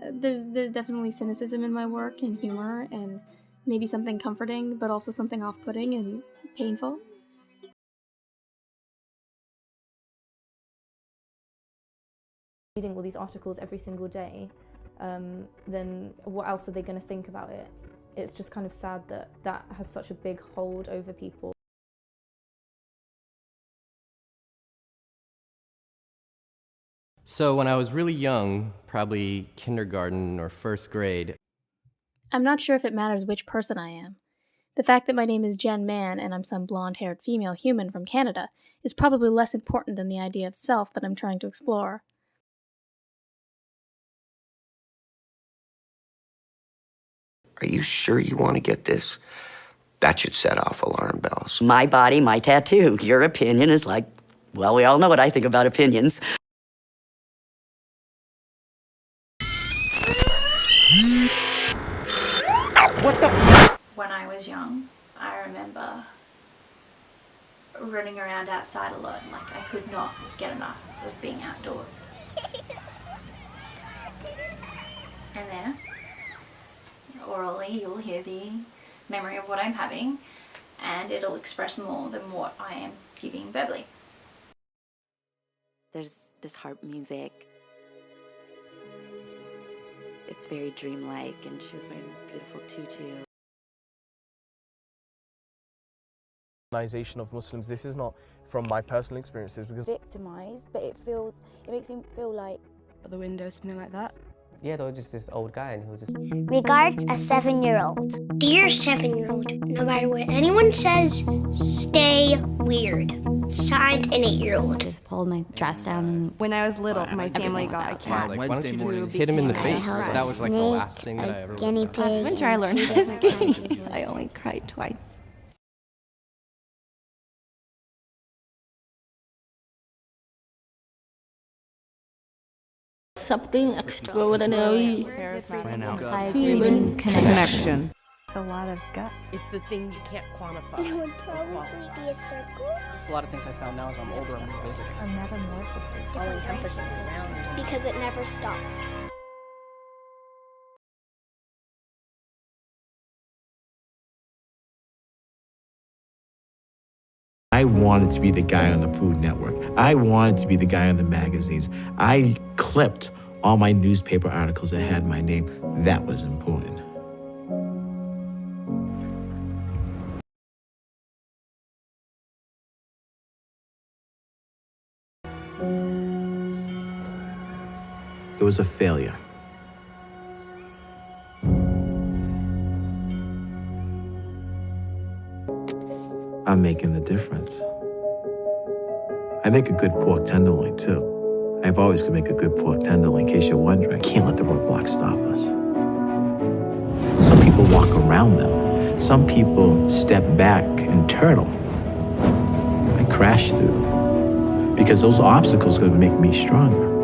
There's definitely cynicism in my work and humor and maybe something comforting, but also something off-putting and painful. Reading all these articles every single day, then what else are they going to think about it? It's just kind of sad that that has such a big hold over people. So when I was really young, probably kindergarten or first grade, I'm not sure if it matters which person I am. The fact that my name is Jen Mann and I'm some blonde-haired female human from Canada is probably less important than the idea of self that I'm trying to explore. Are you sure you want to get this? That should set off alarm bells. My body, my tattoo. Your opinion is like, well, we all know what I think about opinions. What the? When I was young, I remember running around outside a lot. Like, I could not get enough of being outdoors. And there, orally, you'll hear the memory of what I'm having, and it'll express more than what I am giving verbally. There's this harp music. It's very dreamlike, and she was wearing this beautiful tutu. Of Muslims. This is not from my personal experiences because victimized, but it makes me feel like at the window, something like that. Yeah, there was just this old guy and he was just... Regards, a 7-year-old. Dear 7-year-old, no matter what anyone says, stay weird. Signed, an 8-year-old. Just pulled my dress down. And when I was little, my family got a cat. Like, why don't you just hit him in the face? That was like the last thing that I ever guinea pig. Last winter I learned how to ski. I only cried twice. Something extraordinary. Human connection. It's a lot of guts. It's the thing you can't quantify. It would probably be a circle. It's a lot of things I found now as I'm older and revisiting. A metamorphosis. All encompasses around. Because it never stops. I wanted to be the guy on the Food Network. I wanted to be the guy on the magazines. I clipped all my newspaper articles that had my name. That was important. It was a failure. I'm making the difference. I make a good pork tenderloin, too. I've always could make a good pork tenderloin, in case you're wondering. I can't let the roadblocks stop us. Some people walk around them. Some people step back and turtle. I crash through them because those obstacles are going to make me stronger.